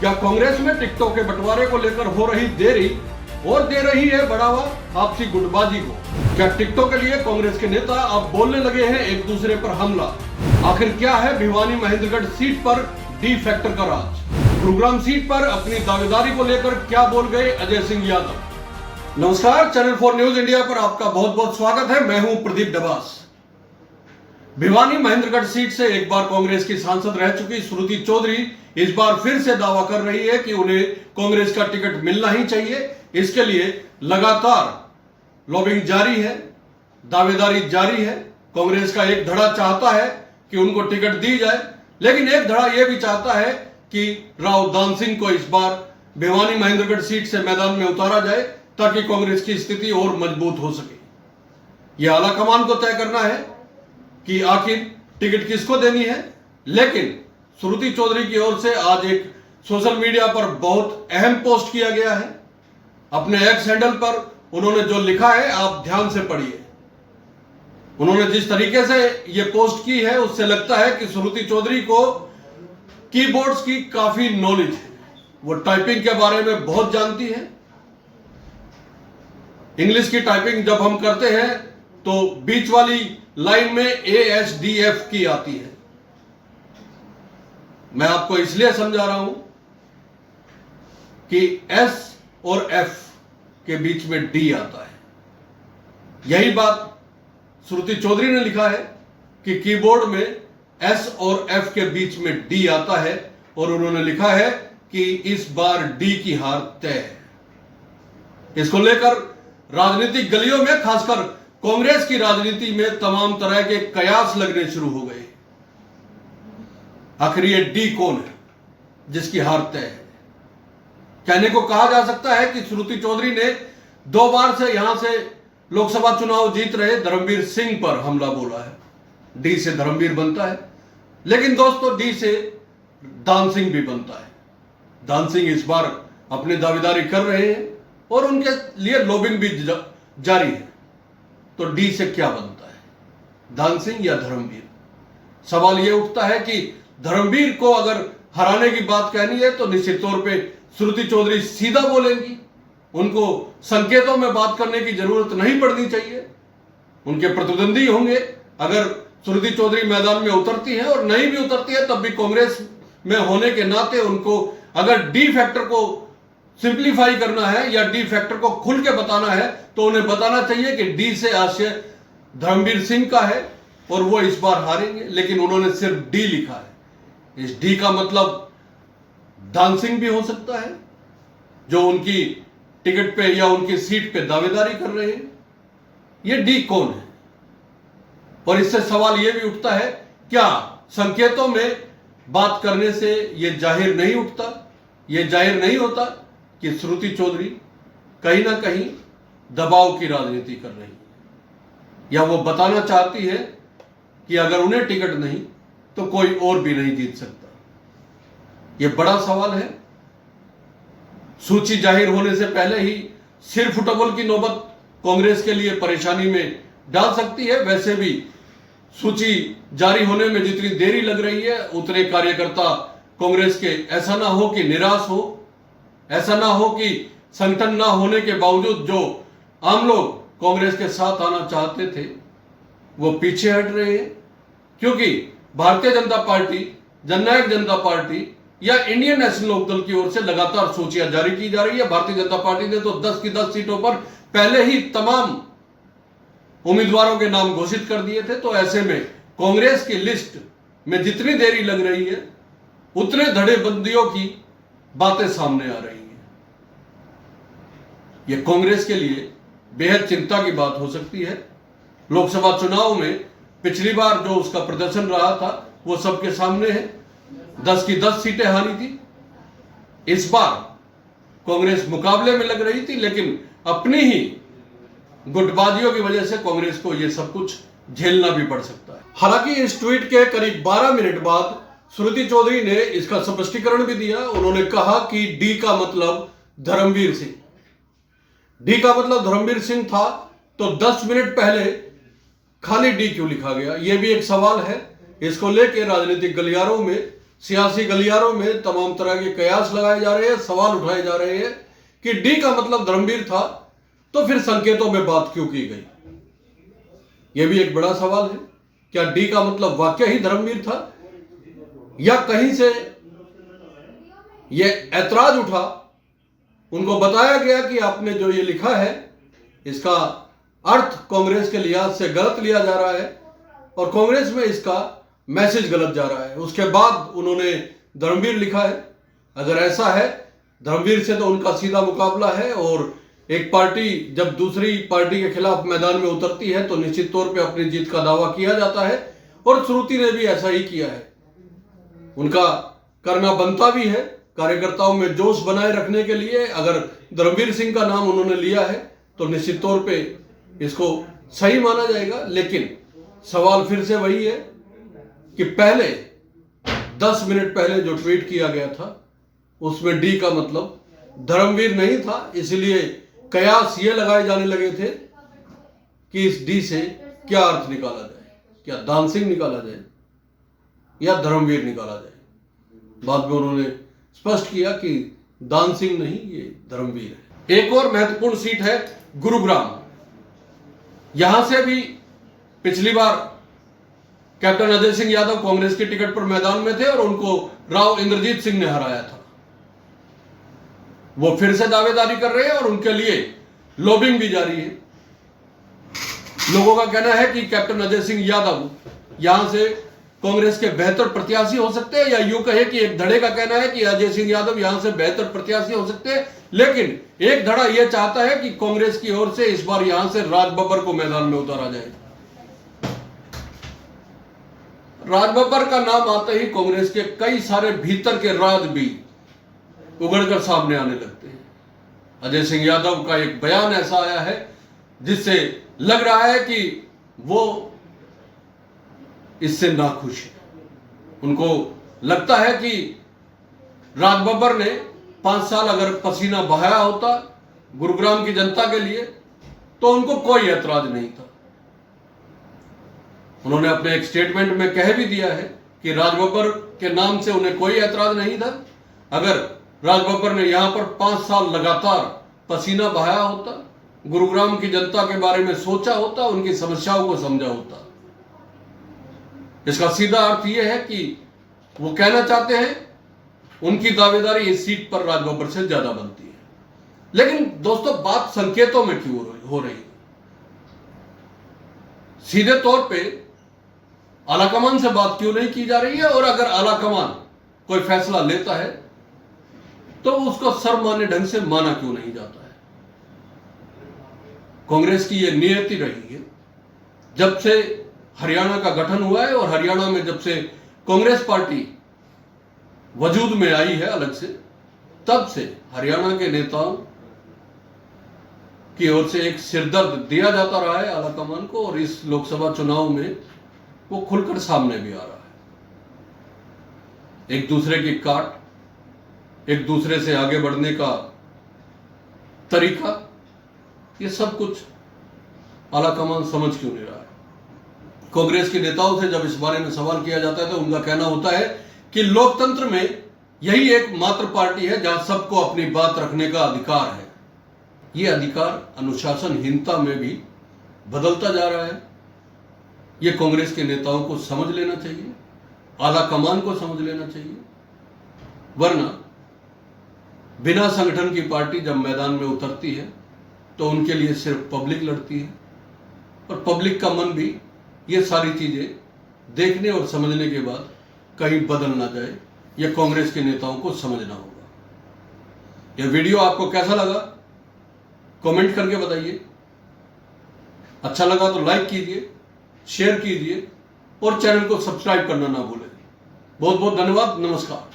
क्या कांग्रेस में टिकटों के बंटवारे को लेकर हो रही देरी और दे रही है बढ़ावा आपसी गुटबाजी को? क्या टिकटों के लिए कांग्रेस के नेता अब बोलने लगे हैं एक दूसरे पर हमला? आखिर क्या है भिवानी महेंद्रगढ़ सीट पर डी फैक्टर का राज? गुरुग्राम सीट पर अपनी दावेदारी को लेकर क्या बोल गए अजय सिंह यादव? नमस्कार, चैनल 4 न्यूज इंडिया पर आपका बहुत बहुत स्वागत है। मैं हूं प्रदीप डबास। भिवानी महेंद्रगढ़ सीट से एक बार कांग्रेस की सांसद रह चुकी श्रुति चौधरी इस बार फिर से दावा कर रही है कि उन्हें कांग्रेस का टिकट मिलना ही चाहिए। इसके लिए लगातार लॉबिंग जारी है, दावेदारी जारी है। कांग्रेस का एक धड़ा चाहता है कि उनको टिकट दी जाए, लेकिन एक धड़ा यह भी चाहता है कि राव दान सिंह को इस बार भिवानी महेंद्रगढ़ सीट से मैदान में उतारा जाए ताकि कांग्रेस की स्थिति और मजबूत हो सके। यह आलाकमान को तय करना है कि आखिर टिकट किसको देनी है। लेकिन श्रुति चौधरी की ओर से आज एक सोशल मीडिया पर बहुत अहम पोस्ट किया गया है। अपने एक्स हैंडल पर उन्होंने जो लिखा है आप ध्यान से पढ़िए। उन्होंने जिस तरीके से यह पोस्ट की है उससे लगता है कि श्रुति चौधरी को कीबोर्ड्स की काफी नॉलेज है। वो टाइपिंग के बारे में बहुत जानती है। इंग्लिश की टाइपिंग जब हम करते हैं तो बीच वाली लाइन में ASDF की आती है। मैं आपको इसलिए समझा रहा हूं कि S और F के बीच में D आता है। यही बात श्रुति चौधरी ने लिखा है कि कीबोर्ड में S और F के बीच में D आता है और उन्होंने लिखा है कि इस बार D की हार तय है। इसको लेकर राजनीतिक गलियों में, खासकर कांग्रेस की राजनीति में तमाम तरह के कयास लगने शुरू हो गए। आखिर ये डी कौन है जिसकी हार तय है? कहने को कहा जा सकता है कि श्रुति चौधरी ने 2 बार से यहां से लोकसभा चुनाव जीत रहे धर्मवीर सिंह पर हमला बोला है। डी से धर्मवीर बनता है, लेकिन दोस्तों डी से दान सिंह भी बनता है। दान सिंह इस बार अपनी दावेदारी कर रहे हैं और उनके लिए लॉबिंग भी जारी है। तो डी से क्या बनता है, दान सिंह या धर्मवीर? सवाल यह उठता है कि धर्मवीर को अगर हराने की बात कहनी है तो निश्चित तौर पे श्रुति चौधरी सीधा बोलेंगी। उनको संकेतों में बात करने की जरूरत नहीं पड़नी चाहिए। उनके प्रतिद्वंदी होंगे। अगर श्रुति चौधरी मैदान में उतरती है और नहीं भी उतरती है तब भी कांग्रेस में होने के नाते उनको अगर डी फैक्टर को सिंप्लीफाई करना है या डी फैक्टर को खुल के बताना है तो उन्हें बताना चाहिए कि डी से आशय धर्मवीर सिंह का है और वो इस बार हारेंगे। लेकिन उन्होंने सिर्फ डी लिखा है। इस डी का मतलब दान सिंह भी हो सकता है जो उनकी टिकट पे या उनकी सीट पे दावेदारी कर रहे हैं। ये डी कौन है? और इससे सवाल यह भी उठता है, क्या संकेतों में बात करने से यह जाहिर नहीं उठता, यह जाहिर नहीं होता कि श्रुति चौधरी कहीं ना कहीं दबाव की राजनीति कर रही है, या वो बताना चाहती है कि अगर उन्हें टिकट नहीं तो कोई और भी नहीं जीत सकता? यह बड़ा सवाल है। सूची जाहिर होने से पहले ही सिर फुटबॉल की नौबत कांग्रेस के लिए परेशानी में डाल सकती है। वैसे भी सूची जारी होने में जितनी देरी लग रही है उतने कार्यकर्ता कांग्रेस के ऐसा ना हो कि निराश हो, ऐसा ना हो कि संगठन ना होने के बावजूद जो आम लोग कांग्रेस के साथ आना चाहते थे वो पीछे हट रहे हैं। क्योंकि भारतीय जनता पार्टी, जननायक जनता पार्टी या इंडियन नेशनल लोकदल की ओर से लगातार सूचियां जारी की जा रही है। भारतीय जनता पार्टी ने तो 10 की 10 सीटों पर पहले ही तमाम उम्मीदवारों के नाम घोषित कर दिए थे। तो ऐसे में कांग्रेस की लिस्ट में जितनी देरी लग रही है उतने धड़ेबंदियों की बातें सामने आ रही हैं। यह कांग्रेस के लिए बेहद चिंता की बात हो सकती है। लोकसभा चुनाव में पिछली बार जो उसका प्रदर्शन रहा था वो सबके सामने है। 10 की 10 सीटें हारी थी। इस बार कांग्रेस मुकाबले में लग रही थी, लेकिन अपनी ही गुटबाजियों की वजह से कांग्रेस को यह सब कुछ झेलना भी पड़ सकता है। हालांकि इस ट्वीट के करीब 12 मिनट बाद श्रुति चौधरी ने इसका स्पष्टीकरण भी दिया। उन्होंने कहा कि डी का मतलब धर्मवीर सिंह। डी का मतलब धर्मवीर सिंह था तो 10 मिनट पहले खाली डी क्यों लिखा गया? यह भी एक सवाल है। इसको लेकर राजनीतिक गलियारों में सियासी गलियारों में तमाम तरह के कयास लगाए जा रहे हैं, सवाल उठाए जा रहे हैं कि डी का मतलब धर्मवीर था, तो फिर संकेतों में बात क्यों की गई? यह भी एक बड़ा सवाल है। क्या डी का मतलब वाकई ही धर्मवीर था, या कहीं से यह ऐतराज उठा, उनको बताया गया कि आपने जो ये लिखा है इसका अर्थ कांग्रेस के लिहाज से गलत लिया जा रहा है और कांग्रेस में इसका मैसेज गलत जा रहा है, उसके बाद उन्होंने धर्मवीर लिखा है। अगर ऐसा है, धर्मवीर से तो उनका सीधा मुकाबला है, और एक पार्टी जब दूसरी पार्टी के खिलाफ मैदान में उतरती है तो निश्चित तौर पे अपनी जीत का दावा किया जाता है, और श्रुति ने भी ऐसा ही किया है। उनका करना बनता भी है। कार्यकर्ताओं में जोश बनाए रखने के लिए अगर धर्मवीर सिंह का नाम उन्होंने लिया है तो निश्चित तौर पे इसको सही माना जाएगा। लेकिन सवाल फिर से वही है कि पहले 10 मिनट पहले जो ट्वीट किया गया था उसमें डी का मतलब धर्मवीर नहीं था, इसलिए कयास ये लगाए जाने लगे थे कि इस डी से क्या अर्थ निकाला जाए, क्या दान सिंह निकाला जाए या धर्मवीर निकाला जाए। बाद में उन्होंने स्पष्ट किया कि दान सिंह नहीं, ये धर्मवीर है। एक और महत्वपूर्ण सीट है गुरुग्राम। यहां से भी पिछली बार कैप्टन अजय सिंह यादव कांग्रेस के टिकट पर मैदान में थे और उनको राव इंद्रजीत सिंह ने हराया था। वो फिर से दावेदारी कर रहे हैं और उनके लिए लॉबिंग भी जारी है। लोगों का कहना है कि कैप्टन अजय सिंह यादव यहां से कांग्रेस के बेहतर प्रत्याशी हो सकते हैं, या यूं कहे कि एक धड़े का कहना है कि अजय सिंह यादव यहां से बेहतर प्रत्याशी हो सकते हैं, लेकिन एक धड़ा यह चाहता है कि कांग्रेस की ओर से इस बार यहां से राज बब्बर को मैदान में उतारा जाए। राज बब्बर का नाम आते ही कांग्रेस के कई सारे भीतर के राज भी उगड़कर सामने आने लगते हैं। अजय सिंह यादव का एक बयान ऐसा आया है जिससे लग रहा है कि वो इससे नाखुश है। उनको लगता है कि राज बब्बर ने 5 साल अगर पसीना बहाया होता गुरुग्राम की जनता के लिए तो उनको कोई ऐतराज नहीं था। उन्होंने अपने एक स्टेटमेंट में कह भी दिया है कि राज बब्बर के नाम से उन्हें कोई ऐतराज नहीं था। अगर राज बब्बर ने यहां पर 5 साल लगातार पसीना बहाया होता, गुरुग्राम की जनता के बारे में सोचा होता, उनकी समस्याओं को समझा होता। इसका सीधा अर्थ यह है कि वो कहना चाहते हैं उनकी दावेदारी इस सीट पर राज बब्बर से ज्यादा बनती है। लेकिन दोस्तों, बात संकेतों में क्यों हो रही है? सीधे तौर पे आलाकमान से बात क्यों नहीं की जा रही है? और अगर आलाकमान कोई फैसला लेता है तो उसको सर्वमान्य ढंग से माना क्यों नहीं जाता है? कांग्रेस की यह नियति रही है जब से हरियाणा का गठन हुआ है, और हरियाणा में जब से कांग्रेस पार्टी वजूद में आई है अलग से, तब से हरियाणा के नेताओं की ओर से एक सिरदर्द दिया जाता रहा है आलाकमान को, और इस लोकसभा चुनाव में वो खुलकर सामने भी आ रहा है। एक दूसरे की काट, एक दूसरे से आगे बढ़ने का तरीका, ये सब कुछ आलाकमान समझ क्यों नहीं रहा है? कांग्रेस के नेताओं से जब इस बारे में सवाल किया जाता है तो उनका कहना होता है कि लोकतंत्र में यही एकमात्र पार्टी है जहां सबको अपनी बात रखने का अधिकार है। यह अधिकार अनुशासनहीनता में भी बदलता जा रहा है। यह कांग्रेस के नेताओं को समझ लेना चाहिए, आलाकमान को समझ लेना चाहिए। वरना बिना संगठन की पार्टी जब मैदान में उतरती है तो उनके लिए सिर्फ पब्लिक लड़ती है, और पब्लिक का मन भी ये सारी चीजें देखने और समझने के बाद कहीं बदल ना जाए, यह कांग्रेस के नेताओं को समझना होगा। यह वीडियो आपको कैसा लगा कमेंट करके बताइए। अच्छा लगा तो लाइक कीजिए, शेयर कीजिए और चैनल को सब्सक्राइब करना ना भूलें। बहुत बहुत धन्यवाद। नमस्कार।